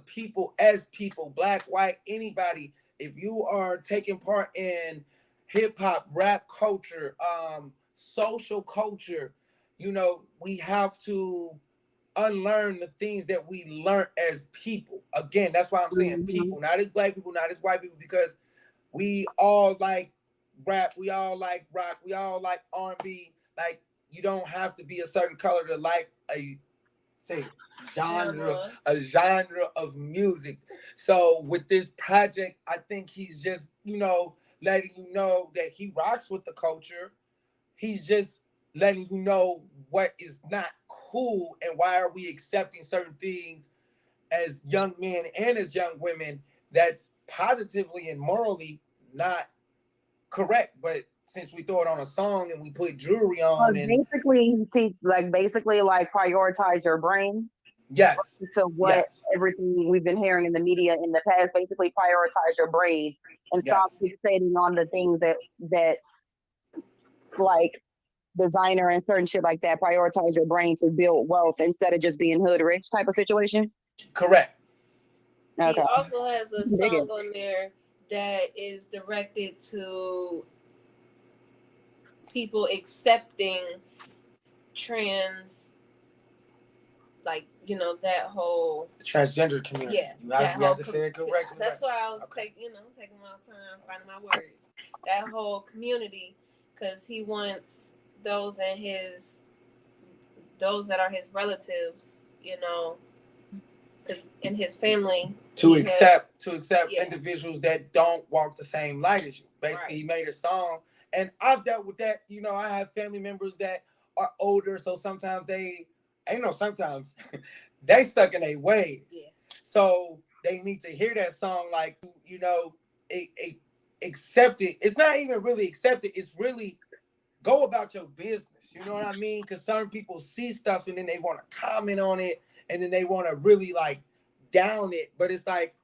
A: people, black, white, anybody, if you are taking part in hip hop, rap culture, social culture, we have to unlearn the things that we learned as people. Again, that's why I'm saying people, not as black people, not as white people, because we all like rap, we all like rock, we all like R&B. Like, you don't have to be a certain color to like a genre of music. So with this project, I think he's just, letting you know that he rocks with the culture. He's just letting you know what is not cool and why are we accepting certain things as young men and as young women that's positively and morally not correct. But since we throw it on a song and we put jewelry on, and
E: basically prioritize your brain.
A: Yes.
E: So everything we've been hearing in the media in the past, basically prioritize your brain and stop fixating on the things that like designer and certain shit like that. Prioritize your brain to build wealth instead of just being hood rich type of situation.
A: Correct.
B: Okay. He also has a song on there that is directed to people accepting trans like, you know, that whole
A: The transgender community.
B: yeah,
A: You have to say it correctly.
B: That's why I was taking my time finding my words. That whole community, because he wants those that are his relatives, you know, because in his family
A: to accept
B: yeah.
A: individuals that don't walk the same light as you. Basically,
B: Right.
A: He made a song, and I've dealt with that. You know, I have family members that are older, so sometimes they stuck in their ways.
B: Yeah.
A: So they need to hear that song, like, you know, accept it. It's not even really accept it. It's really go about your business. You know what I mean? Because certain people see stuff and then they want to comment on it, and then they want to really like down it. But it's like,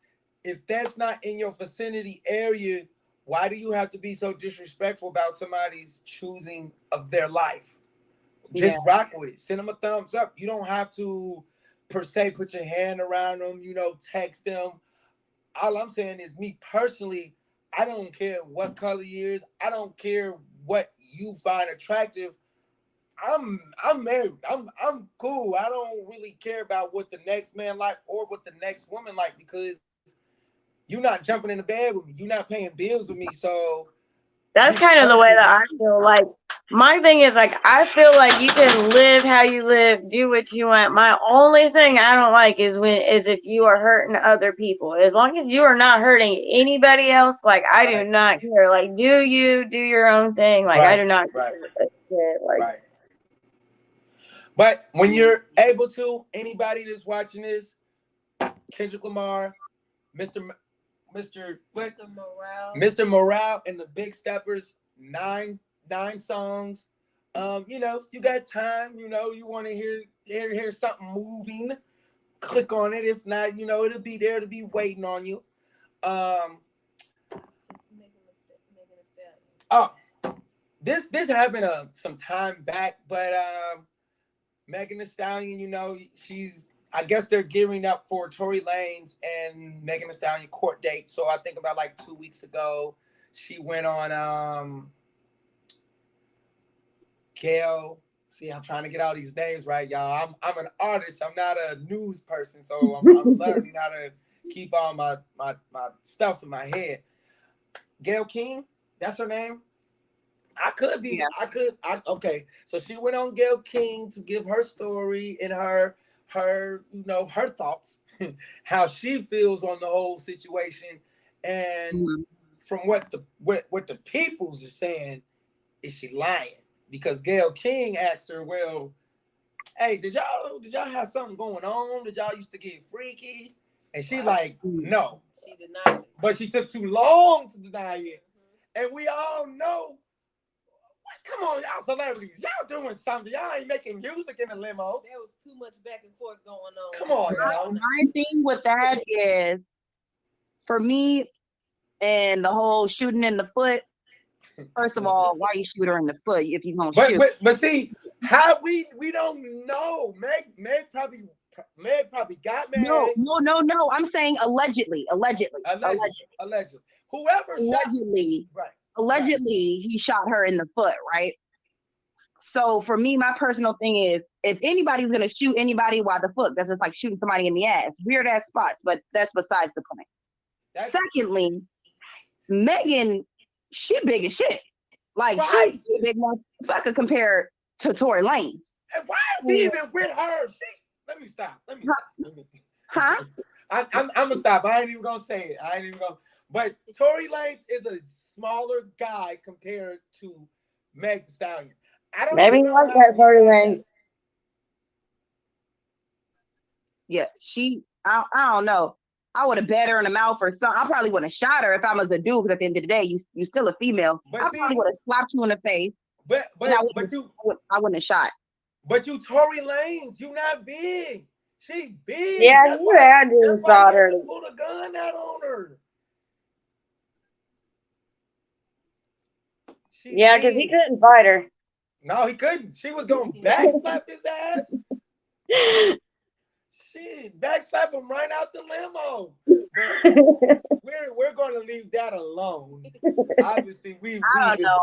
A: if that's not in your vicinity area, why do you have to be so disrespectful about somebody's choosing of their life? Just rock with it. Send them a thumbs up. You don't have to per se put your hand around them, you know, text them. All I'm saying is, me personally, I don't care what color he is. I don't care what you find attractive. I'm married. I'm cool. I don't really care about what the next man like or what the next woman like, because you're not jumping in the bed with me. You're not paying bills with me. So
C: that's kind of the way that I feel. Like, my thing is, like, I feel like you can live how you live, do what you want. My only thing I don't like is if you are hurting other people. As long as you are not hurting anybody else, like, I do not care. Like, do your own thing. Like, I do not care. Like,
A: but when you're able to, anybody that's watching this, Kendrick Lamar, Mr. Morale and the Big Steppers, nine songs. You know, you got time, you know, you want to hear something moving, click on it. If not, you know, it'll be there to be waiting on you. This happened some time back, but Megan Thee Stallion, you know, I guess they're gearing up for Tory Lanez and Megan Thee Stallion court date. So I think about like 2 weeks ago, she went on Gail. See, I'm trying to get all these names right, y'all. I'm an artist. I'm not a news person, so I'm learning how to keep all my stuff in my head. Gayle King, that's her name. I could be. Yeah. Okay. So she went on Gayle King to give her story and her you know, her thoughts, how she feels on the whole situation, and from what the peoples is saying, is she lying? Because Gayle King asked her, well, hey, did y'all have something going on? Did y'all used to get freaky? And she like, no.
B: She denied it.
A: But she took too long to deny it. And we all know, come on, y'all celebrities. Y'all doing something. Y'all ain't making music in the limo.
B: There was too much back and forth going on.
A: Come on now.
E: My thing with that is, for me, and the whole shooting in the foot, first of all, why you shoot her in the foot if you gonna shoot?
A: But see, how we don't know. Meg probably got married.
E: No. I'm saying allegedly.
A: Whoever
E: allegedly he shot her in the foot, right? So for me, my personal thing is, if anybody's gonna shoot anybody, why the fuck? That's just like shooting somebody in the ass. Weird ass spots, but that's besides the point. Secondly, Megan, she big as shit. Like, she's a big motherfucker compared to Tory Lanez.
A: And why is he even with her? Let me stop.
E: Huh?
A: I'm gonna stop. I ain't even gonna say it. But Tory Lanez is a smaller guy compared to Meg Thee Stallion. I don't
C: maybe like that Tory Lanez.
E: Yeah, I don't know. I would have bet her in the mouth or something. I probably wouldn't have shot her if I was a dude, because at the end of the day, you still a female. But I probably would have slapped you in the face.
A: But
E: I wouldn't have shot.
A: But you Tory Lanez, you not big. She big.
C: Yeah, you had to shot her.
A: Pull a gun out on her.
C: Yeah, because he couldn't fight her.
A: No, he couldn't. She was gonna backslap his ass. Shit, backslap him right out the limo. We're going to leave that alone. Obviously,
E: I don't know.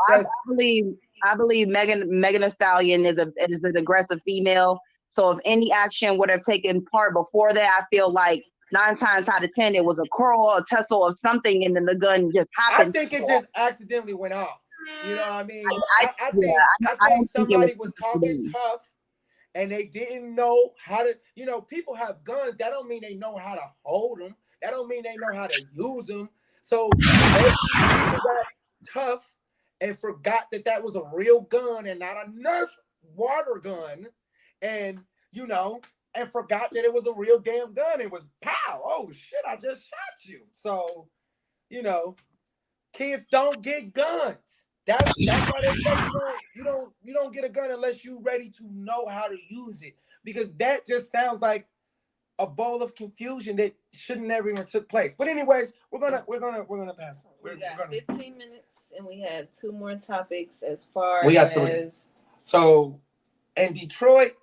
E: I believe Megan Thee Stallion is an aggressive female. So if any action would have taken part before that, I feel like 9 times out of 10 it was a curl, a tussle of something, and then the gun just happened.
A: I think it just accidentally went off. You know what I mean? I
E: I
A: think
E: don't think it
A: somebody
E: was
A: was talking tough and they didn't know how to, you know, people have guns. That don't mean they know how to hold them. That don't mean they know how to use them. So maybe people got tough and forgot that that was a real gun and not a Nerf water gun. And, you know, and forgot that it was a real damn gun. It was pow. Oh shit, I just shot you. So, you know, kids don't get guns. That's why they say you don't get a gun unless you're ready to know how to use it. Because that just sounds like a ball of confusion that should never even took place. But anyways, we're gonna pass on.
B: We got 15 minutes and we have 2 more topics as far
A: we got
B: as
A: 3. So in Detroit,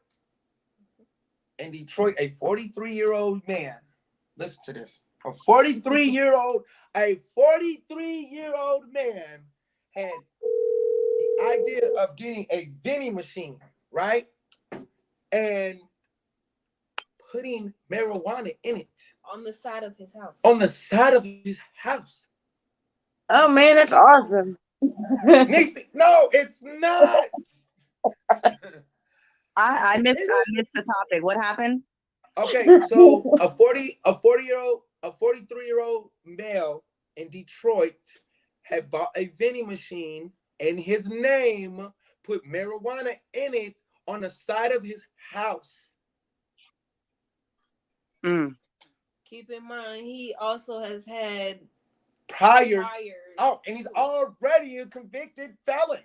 A: a 43-year-old man, listen to this. A 43-year-old man had the idea of getting a vending machine, right? And putting marijuana in it.
B: on the side of his house.
A: On the side of his house.
C: Oh man, that's awesome.
A: Nixie, no, it's not.
E: I missed the topic. What happened?
A: Okay, so a 43-year-old male in Detroit had bought a vending machine and his name put marijuana in it on the side of his house.
B: Keep in mind, he also has had
A: priors. Oh, and he's already a convicted felon.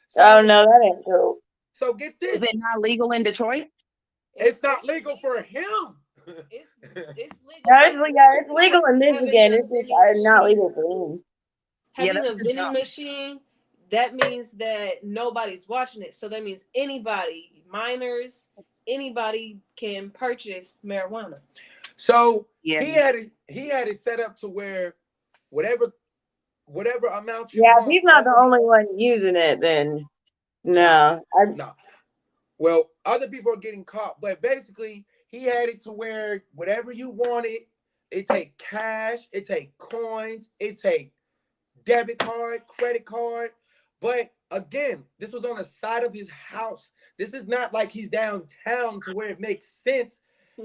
A: So,
C: oh no, that ain't true.
A: So get this.
E: Is it not legal in Detroit?
A: It's not legal for him.
B: It's legal.
C: No, it's legal in Michigan. It's just not legal for him.
B: Having a vending machine, that means that nobody's watching it. So that means anybody, minors, anybody can purchase marijuana.
A: So he had it set up to where whatever amount you want.
C: If he's not the only one using it, then no.
A: No. Well, other people are getting caught, but basically he had it to where whatever you wanted, it take cash, it take coins, it take debit card, credit card. But again, this was on the side of his house. This is not like he's downtown to where it makes sense.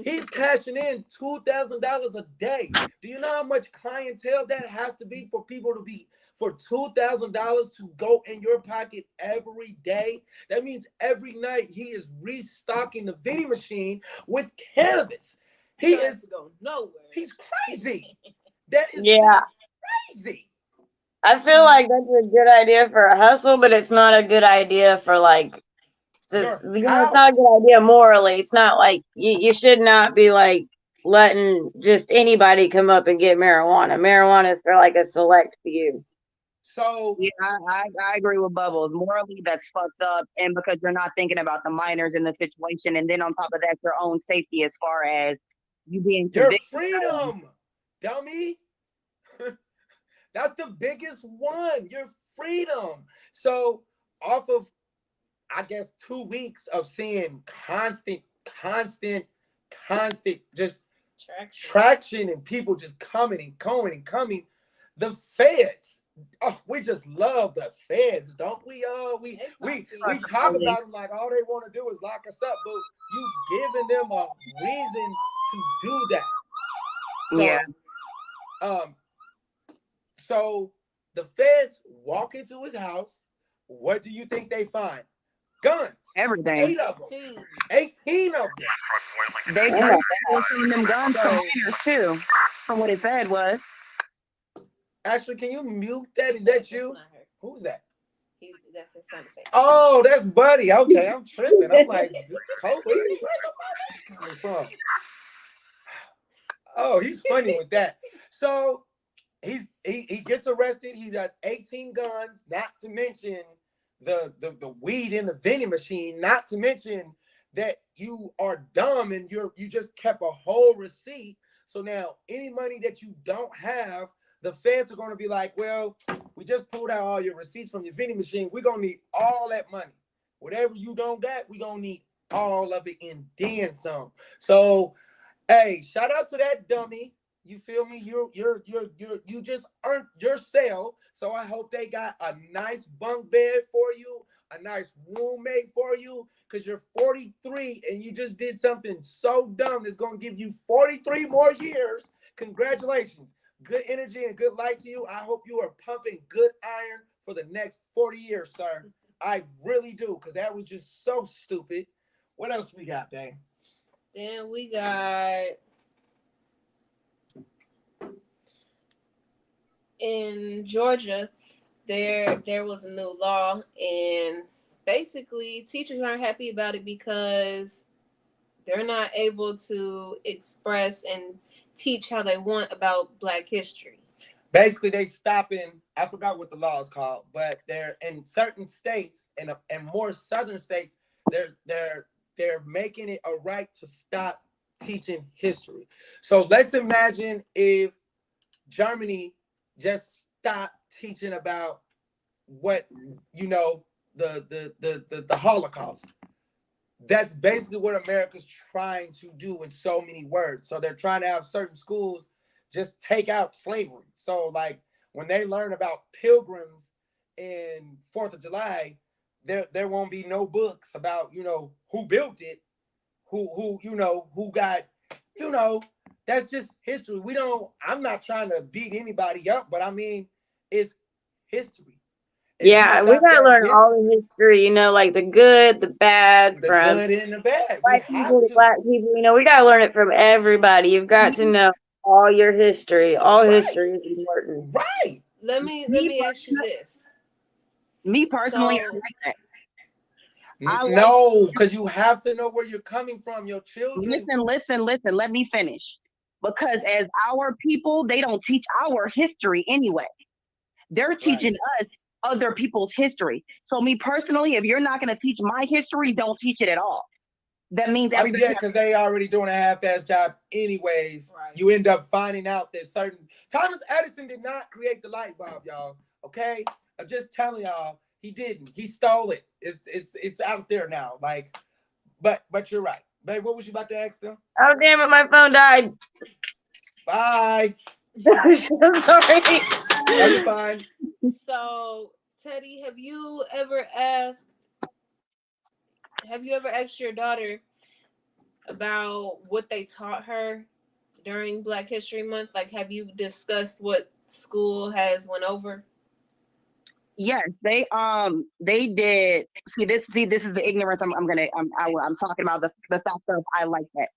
A: He's cashing in $2,000 a day. Do you know how much clientele that has to be for people to be for $2,000 to go in your pocket every day? That means every night he is restocking the vending machine with cannabis. He is
B: going nowhere.
A: He's crazy. That is crazy.
C: I feel like that's a good idea for a hustle, but it's not a good idea for like. It's not a good idea morally. It's not like you should not be like letting just anybody come up and get marijuana. Marijuana is for like a select few.
A: So
E: yeah, I agree with Bubbles. Morally, that's fucked up, and because you're not thinking about the minors in the situation, and then on top of that, your own safety as far as you being
A: your freedom, dummy. That's the biggest one. Your freedom. So off of, I guess, 2 weeks of seeing constant just traction and people just coming and going and coming. The feds, we just love the feds, don't we? We talk about them like all they want to do is lock us up, but you giving them a reason to do that. So, so the feds walk into his house. What do you think they find? Guns.
E: Everything.
A: 8 of them. 18 of them.
E: They were selling them guns to minors too, from what it said was.
A: Ashley, can you mute that? Is that you? Who's that?
B: That's his son.
A: Oh, that's Buddy. Okay, I'm tripping. I'm like, Kobe, where the fuck coming from? Oh, he's funny with that. So he gets arrested. He's got 18 guns, not to mention the weed in the vending machine, not to mention that you are dumb and you just kept a whole receipt. So now any money that you don't have, the feds are going to be like, well, we just pulled out all your receipts from your vending machine. We're going to need all that money. Whatever you don't got, we're going to need all of it and then some. So, hey, shout out to that dummy. You feel me? You just earned your sale. So I hope they got a nice bunk bed for you, a nice roommate for you, because you're 43 and you just did something so dumb that's gonna give you 43 more years. Congratulations. Good energy and good light to you. I hope you are pumping good iron for the next 40 years, sir. I really do, because that was just so stupid. What else we got, babe?
B: Then we got in Georgia, there was a new law, and basically teachers aren't happy about it because they're not able to express and teach how they want about Black history.
A: Basically, they stopping. I forgot what the law is called, but they're in certain states and more southern states. They're making it a right to stop teaching history. So let's imagine if Germany just stopped teaching about what the Holocaust. That's basically what America's trying to do in so many words. So they're trying to have certain schools just take out slavery. So like when they learn about pilgrims in 4th of July, there won't be no books about, who built it, who got, that's just history. I'm not trying to beat anybody up, but I mean, it's history.
C: Yeah, we gotta learn all the history, like the good, the bad,
A: the
C: from
A: good and the bad.
C: White people to Black people. We gotta learn it from everybody. You've got to know all your history. All history is important.
A: Right.
B: Let me ask you this.
E: Me personally, I like that.
A: No, because you have to know where you're coming from. Your children.
E: Listen. Let me finish. Because as our people, they don't teach our history anyway. They're teaching us other people's history. So me personally, if you're not going to teach my history, don't teach it at all. That means everybody.
A: Yeah, because they already doing a half-ass job anyways. Right. You end up finding out that Thomas Edison did not create the light bulb, y'all. Okay, I'm just telling y'all, he didn't. He stole it. It's out there now. Like, but you're right, babe. What was you about to ask them?
C: Oh damn it! My phone died.
A: Bye.
C: I'm sorry.
A: Are you fine?
B: So, Teddy, have you ever asked your daughter about what they taught her during Black History Month? Like, have you discussed what school has went over?
E: Yes, they did. See, this is the ignorance. I'm talking about the fact of I like that.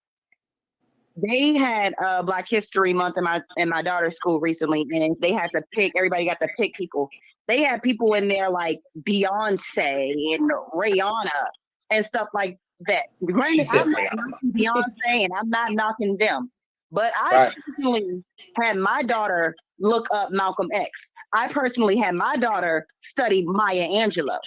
E: They had Black History Month in my daughter's school recently, and they had to pick. Everybody got to pick people. They had people in there like Beyonce and Rihanna and stuff like that. Granted, I'm not knocking Beyonce and I'm not knocking them, but I personally had my daughter look up Malcolm X. I personally had my daughter study Maya Angelou.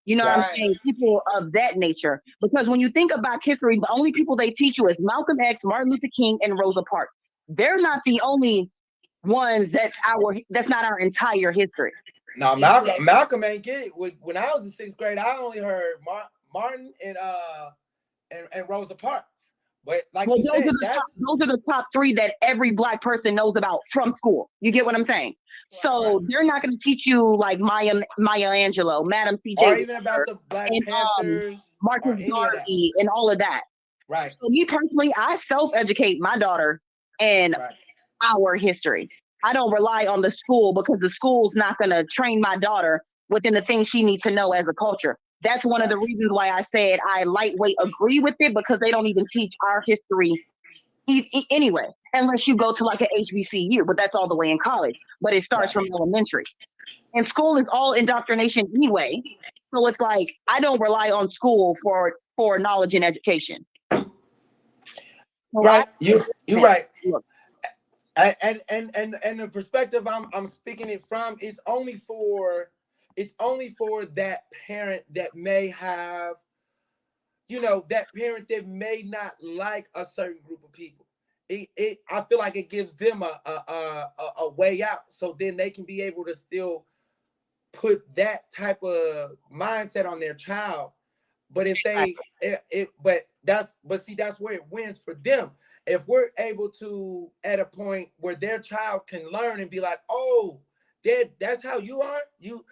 E: You know what I'm saying? People of that nature. Because when you think about history, the only people they teach you is Malcolm X, Martin Luther King, and Rosa Parks. They're not the only ones that's not our entire history.
A: No, Malcolm ain't get it. When I was in 6th grade, I only heard Martin and Rosa Parks. But like you said,
E: those are the top 3 that every Black person knows about from school. You get what I'm saying? So they're not going to teach you like Maya Angelou, Madam C.J.
A: or even about the Black Panthers,
E: Marcus Garvey, and all of that.
A: Right.
E: So me personally, I self-educate my daughter in our history. I don't rely on the school because the school's not going to train my daughter within the things she needs to know as a culture. That's one of the reasons why I said I lightweight agree with it, because they don't even teach our history anyway, unless you go to like an HBCU, but that's all the way in college. But it starts from elementary. And school is all indoctrination anyway. So it's like, I don't rely on school for knowledge and education.
A: Right. You're right. And the perspective I'm speaking it from, it's only for that parent that may have, that parent that may not like a certain group of people. I feel like it gives them a way out, so then they can be able to still put that type of mindset on their child, But if they, but see, that's where it wins for them. If we're able to, at a point where their child can learn and be like, oh, Dad, that's how you are. You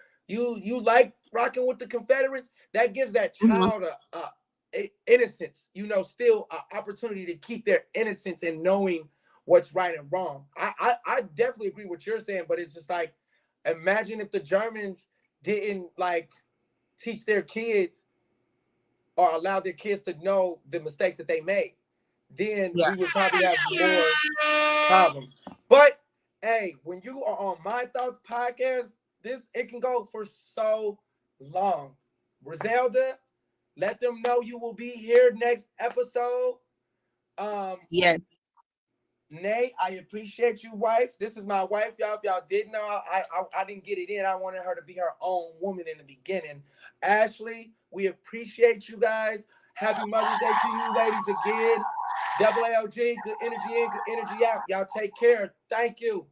A: like rocking with the Confederates. That gives that child a innocence. Still an opportunity to keep their innocence and knowing what's right and wrong. I definitely agree with what you're saying, but it's just like, imagine if the Germans didn't like teach their kids or allow their kids to know the mistakes that they made. Then we would probably have more problems. But hey, when you are on My Thoughts podcast, it can go for so long. Griselda, let them know you will be here next episode.
E: Yes.
A: Nay, I appreciate you, wife. This is my wife, y'all. If y'all didn't know, I didn't get it in. I wanted her to be her own woman in the beginning. Ashley, we appreciate you guys. Happy Mother's Day to you ladies again. AALG, good energy in, good energy out. Y'all take care. Thank you.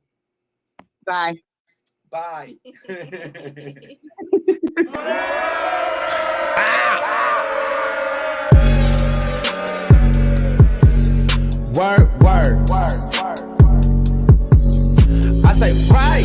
E: Bye.
A: Bye.
G: Word. I say right.